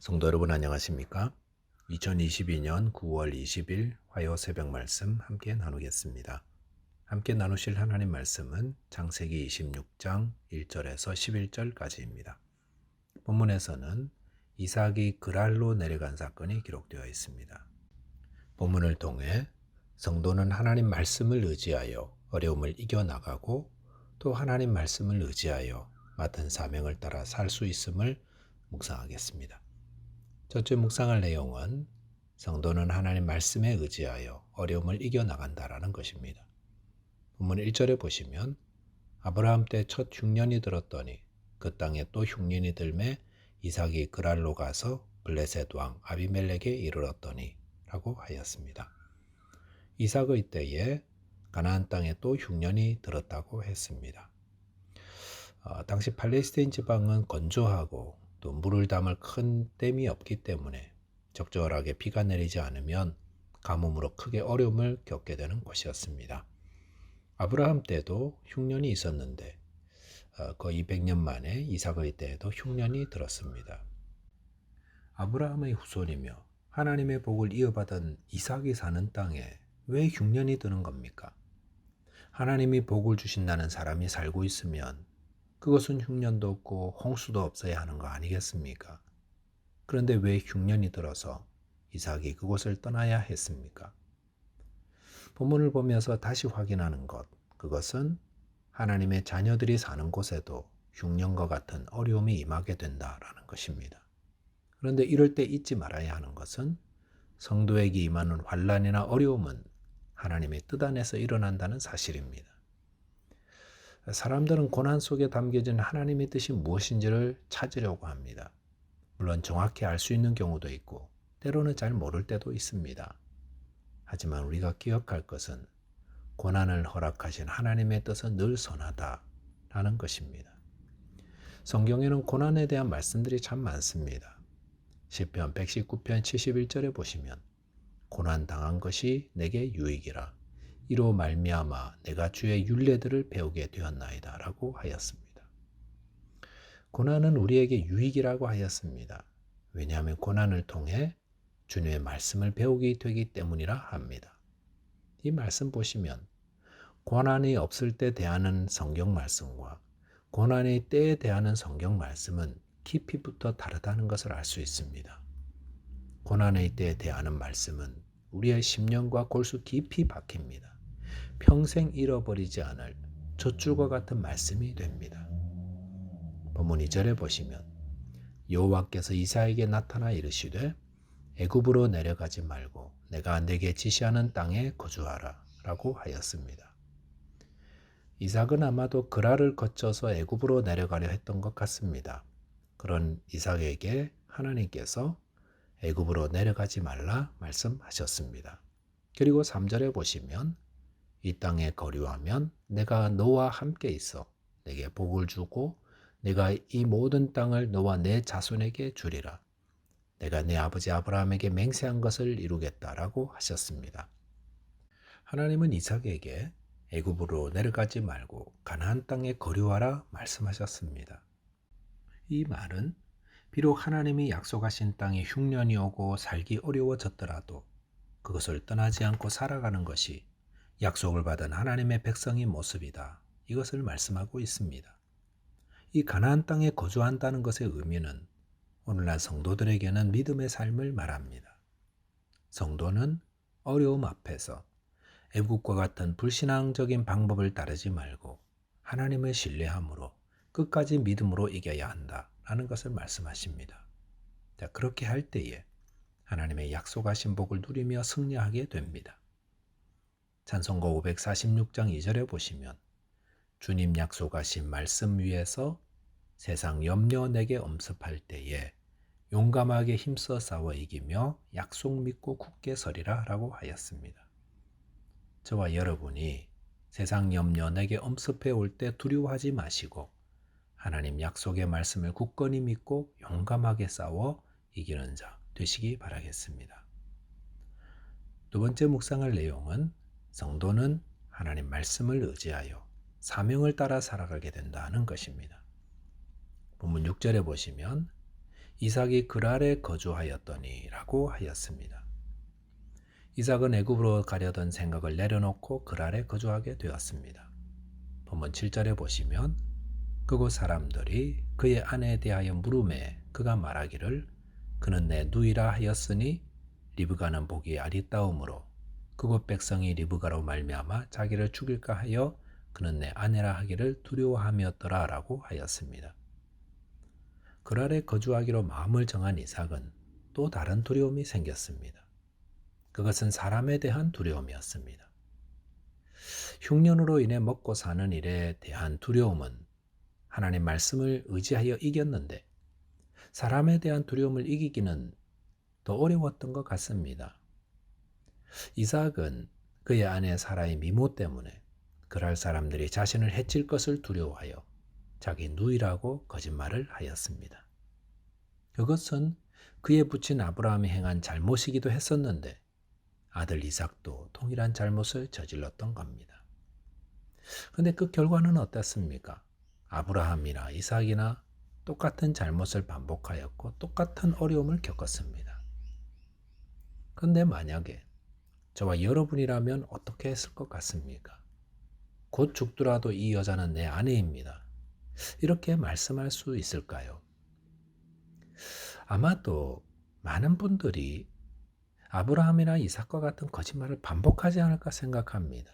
성도 여러분 안녕하십니까? 2022년 9월 20일 화요 새벽 말씀 함께 나누겠습니다. 함께 나누실 하나님 말씀은 창세기 26장 1절에서 11절까지입니다. 본문에서는 이삭이 그랄로 내려간 사건이 기록되어 있습니다. 본문을 통해 성도는 하나님 말씀을 의지하여 어려움을 이겨나가고 또 하나님 말씀을 의지하여 맡은 사명을 따라 살 수 있음을 묵상하겠습니다. 첫째 묵상할 내용은 성도는 하나님 말씀에 의지하여 어려움을 이겨나간다라는 것입니다. 본문 1절에 보시면 아브라함 때 첫 흉년이 들었더니 그 땅에 또 흉년이 들매 이삭이 그랄로 가서 블레셋 왕 아비멜렉에 이르렀더니 라고 하였습니다. 이삭의 때에 가나안 땅에 또 흉년이 들었다고 했습니다. 당시 팔레스타인 지방은 건조하고 또 물을 담을 큰 댐이 없기 때문에 적절하게 비가 내리지 않으면 가뭄으로 크게 어려움을 겪게 되는 곳이었습니다. 아브라함 때도 흉년이 있었는데 거의 200년 만에 이삭의 때에도 흉년이 들었습니다. 아브라함의 후손이며 하나님의 복을 이어받은 이삭이 사는 땅에 왜 흉년이 드는 겁니까? 하나님이 복을 주신다는 사람이 살고 있으면 그것은 흉년도 없고 홍수도 없어야 하는 거 아니겠습니까? 그런데 왜 흉년이 들어서 이삭이 그곳을 떠나야 했습니까? 본문을 보면서 다시 확인하는 것, 그것은 하나님의 자녀들이 사는 곳에도 흉년과 같은 어려움이 임하게 된다라는 것입니다. 그런데 이럴 때 잊지 말아야 하는 것은 성도에게 임하는 환난이나 어려움은 하나님의 뜻 안에서 일어난다는 사실입니다. 사람들은 고난 속에 담겨진 하나님의 뜻이 무엇인지를 찾으려고 합니다. 물론 정확히 알 수 있는 경우도 있고 때로는 잘 모를 때도 있습니다. 하지만 우리가 기억할 것은 고난을 허락하신 하나님의 뜻은 늘 선하다라는 것입니다. 성경에는 고난에 대한 말씀들이 참 많습니다. 시편 119편 71절에 보시면 고난 당한 것이 내게 유익이라 이로 말미암아 내가 주의 율례들을 배우게 되었나이다 라고 하였습니다. 고난은 우리에게 유익이라고 하였습니다. 왜냐하면 고난을 통해 주님의 말씀을 배우게 되기 때문이라 합니다. 이 말씀 보시면 고난이 없을 때 대하는 성경 말씀과 고난의 때에 대하는 성경 말씀은 깊이부터 다르다는 것을 알 수 있습니다. 고난의 때에 대하는 말씀은 우리의 심령과 골수 깊이 박힙니다. 평생 잃어버리지 않을 젖줄과 같은 말씀이 됩니다. 본문 2절에 보시면 여호와께서 이삭에게 나타나 이르시되 애굽으로 내려가지 말고 내가 네게 지시하는 땅에 거주하라 라고 하였습니다. 이삭은 아마도 그랄을 거쳐서 애굽으로 내려가려 했던 것 같습니다. 그런 이삭에게 하나님께서 애굽으로 내려가지 말라 말씀하셨습니다. 그리고 3절에 보시면 이 땅에 거류하면 내가 너와 함께 있어 내게 복을 주고 내가 이 모든 땅을 너와 내 자손에게 주리라. 내가 내 아버지 아브라함에게 맹세한 것을 이루겠다라고 하셨습니다. 하나님은 이삭에게 애굽으로 내려가지 말고 가나안 땅에 거류하라 말씀하셨습니다. 이 말은 비록 하나님이 약속하신 땅에 흉년이 오고 살기 어려워졌더라도 그것을 떠나지 않고 살아가는 것이 약속을 받은 하나님의 백성의 모습이다. 이것을 말씀하고 있습니다. 이 가나안 땅에 거주한다는 것의 의미는 오늘날 성도들에게는 믿음의 삶을 말합니다. 성도는 어려움 앞에서 애국과 같은 불신앙적인 방법을 따르지 말고 하나님을 신뢰함으로 끝까지 믿음으로 이겨야 한다라는 것을 말씀하십니다. 자, 그렇게 할 때에 하나님의 약속하신 복을 누리며 승리하게 됩니다. 찬송가 546장 2절에 보시면 주님 약속하신 말씀 위에서 세상 염려 내게 엄습할 때에 용감하게 힘써 싸워 이기며 약속 믿고 굳게 서리라 라고 하였습니다. 저와 여러분이 세상 염려 내게 엄습해 올 때 두려워하지 마시고 하나님 약속의 말씀을 굳건히 믿고 용감하게 싸워 이기는 자 되시기 바라겠습니다. 두 번째 묵상할 내용은 성도는 하나님 말씀을 의지하여 사명을 따라 살아가게 된다는 것입니다. 본문 6절에 보시면 이삭이 그랄에 거주하였더니라고 하였습니다. 이삭은 애굽으로 가려던 생각을 내려놓고 그랄에 거주하게 되었습니다. 본문 7절에 보시면 그곳 사람들이 그의 아내에 대하여 물음에 그가 말하기를 그는 내 누이라 하였으니 리브가는 보기에 아리따움으로 그곳 백성이 리브가로 말미암아 자기를 죽일까 하여 그는 내 아내라 하기를 두려워함이었더라 라고 하였습니다. 그랄에 거주하기로 마음을 정한 이삭은 또 다른 두려움이 생겼습니다. 그것은 사람에 대한 두려움이었습니다. 흉년으로 인해 먹고 사는 일에 대한 두려움은 하나님 말씀을 의지하여 이겼는데 사람에 대한 두려움을 이기기는 더 어려웠던 것 같습니다. 이삭은 그의 아내 사라의 미모 때문에 그랄 사람들이 자신을 해칠 것을 두려워하여 자기 누이라고 거짓말을 하였습니다. 그것은 그의 부친 아브라함이 행한 잘못이기도 했었는데 아들 이삭도 동일한 잘못을 저질렀던 겁니다. 그런데 그 결과는 어땠습니까? 아브라함이나 이삭이나 똑같은 잘못을 반복하였고 똑같은 어려움을 겪었습니다. 그런데 만약에 저와 여러분이라면 어떻게 했을 것 같습니까? 곧 죽더라도 이 여자는 내 아내입니다. 이렇게 말씀할 수 있을까요? 아마도 많은 분들이 아브라함이나 이삭과 같은 거짓말을 반복하지 않을까 생각합니다.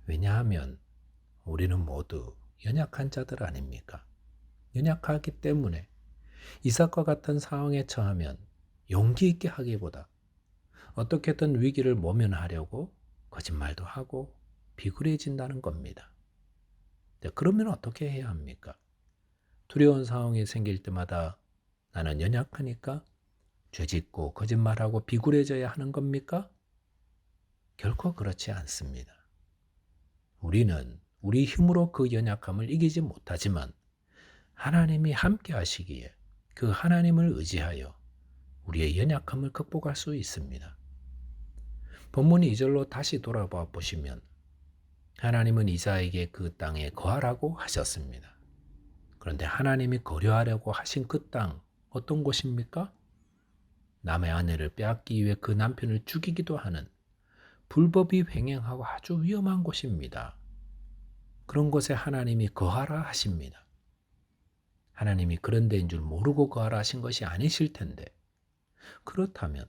왜냐하면 우리는 모두 연약한 자들 아닙니까? 연약하기 때문에 이삭과 같은 상황에 처하면 용기 있게 하기보다 어떻게든 위기를 모면하려고 거짓말도 하고 비굴해진다는 겁니다. 그러면 어떻게 해야 합니까? 두려운 상황이 생길 때마다 나는 연약하니까 죄짓고 거짓말하고 비굴해져야 하는 겁니까? 결코 그렇지 않습니다. 우리는 우리 힘으로 그 연약함을 이기지 못하지만 하나님이 함께 하시기에 그 하나님을 의지하여 우리의 연약함을 극복할 수 있습니다. 본문 2절로 다시 돌아봐 보시면 하나님은 이삭에게 그 땅에 거하라고 하셨습니다. 그런데 하나님이 거류하려고 하신 그 땅 어떤 곳입니까? 남의 아내를 빼앗기 위해 그 남편을 죽이기도 하는 불법이 횡행하고 아주 위험한 곳입니다. 그런 곳에 하나님이 거하라 하십니다. 하나님이 그런 데인 줄 모르고 거하라 하신 것이 아니실 텐데 그렇다면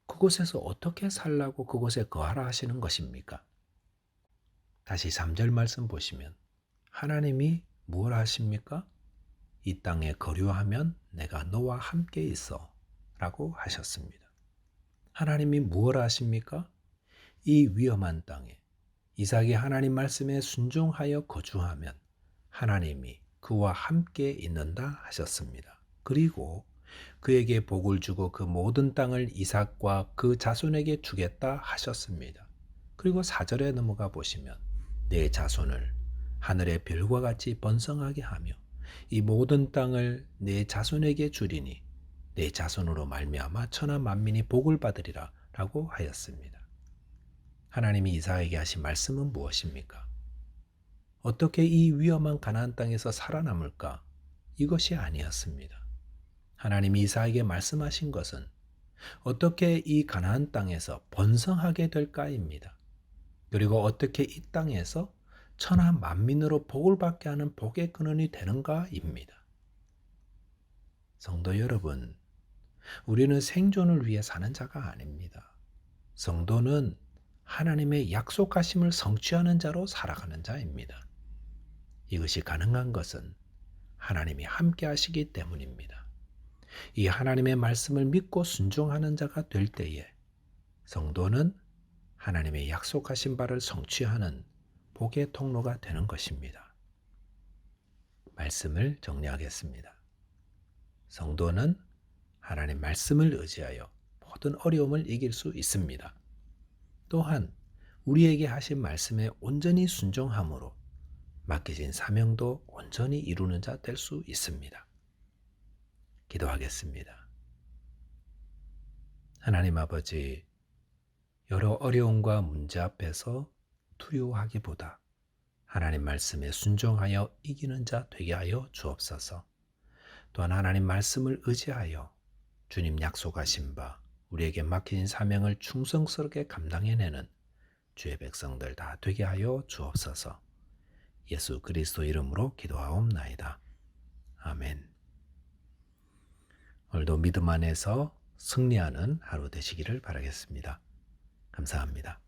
그곳에서 어떻게 살라고 그곳에 거하라 하시는 것입니까? 다시 3절 말씀 보시면 하나님이 무엇 하십니까? 이 땅에 거류하면 내가 너와 함께 있어 라고 하셨습니다. 하나님이 무엇 하십니까? 이 위험한 땅에 이삭이 하나님 말씀에 순종하여 거주하면 하나님이 그와 함께 있는다 하셨습니다. 그리고 그에게 복을 주고 그 모든 땅을 이삭과 그 자손에게 주겠다 하셨습니다. 그리고 4절에 넘어가 보시면 내 자손을 하늘의 별과 같이 번성하게 하며 이 모든 땅을 내 자손에게 주리니 내 자손으로 말미암아 천하 만민이 복을 받으리라 라고 하였습니다. 하나님이 이삭에게 하신 말씀은 무엇입니까? 어떻게 이 위험한 가나안 땅에서 살아남을까? 이것이 아니었습니다. 하나님이 이삭에게 말씀하신 것은 어떻게 이 가나안 땅에서 번성하게 될까입니다. 그리고 어떻게 이 땅에서 천하 만민으로 복을 받게 하는 복의 근원이 되는가입니다. 성도 여러분, 우리는 생존을 위해 사는 자가 아닙니다. 성도는 하나님의 약속하심을 성취하는 자로 살아가는 자입니다. 이것이 가능한 것은 하나님이 함께 하시기 때문입니다. 이 하나님의 말씀을 믿고 순종하는 자가 될 때에 성도는 하나님의 약속하신 바를 성취하는 복의 통로가 되는 것입니다. 말씀을 정리하겠습니다. 성도는 하나님 말씀을 의지하여 모든 어려움을 이길 수 있습니다. 또한 우리에게 하신 말씀에 온전히 순종함으로 맡겨진 사명도 온전히 이루는 자 될 수 있습니다. 기도하겠습니다. 하나님 아버지, 여러 어려움과 문제 앞에서 두려워하기보다 하나님 말씀에 순종하여 이기는 자 되게 하여 주옵소서. 또한 하나님 말씀을 의지하여 주님 약속하신 바 우리에게 맡긴 사명을 충성스럽게 감당해내는 주의 백성들 다 되게 하여 주옵소서. 예수 그리스도 이름으로 기도하옵나이다. 아멘. 오늘도 믿음 안에서 승리하는 하루 되시기를 바라겠습니다. 감사합니다.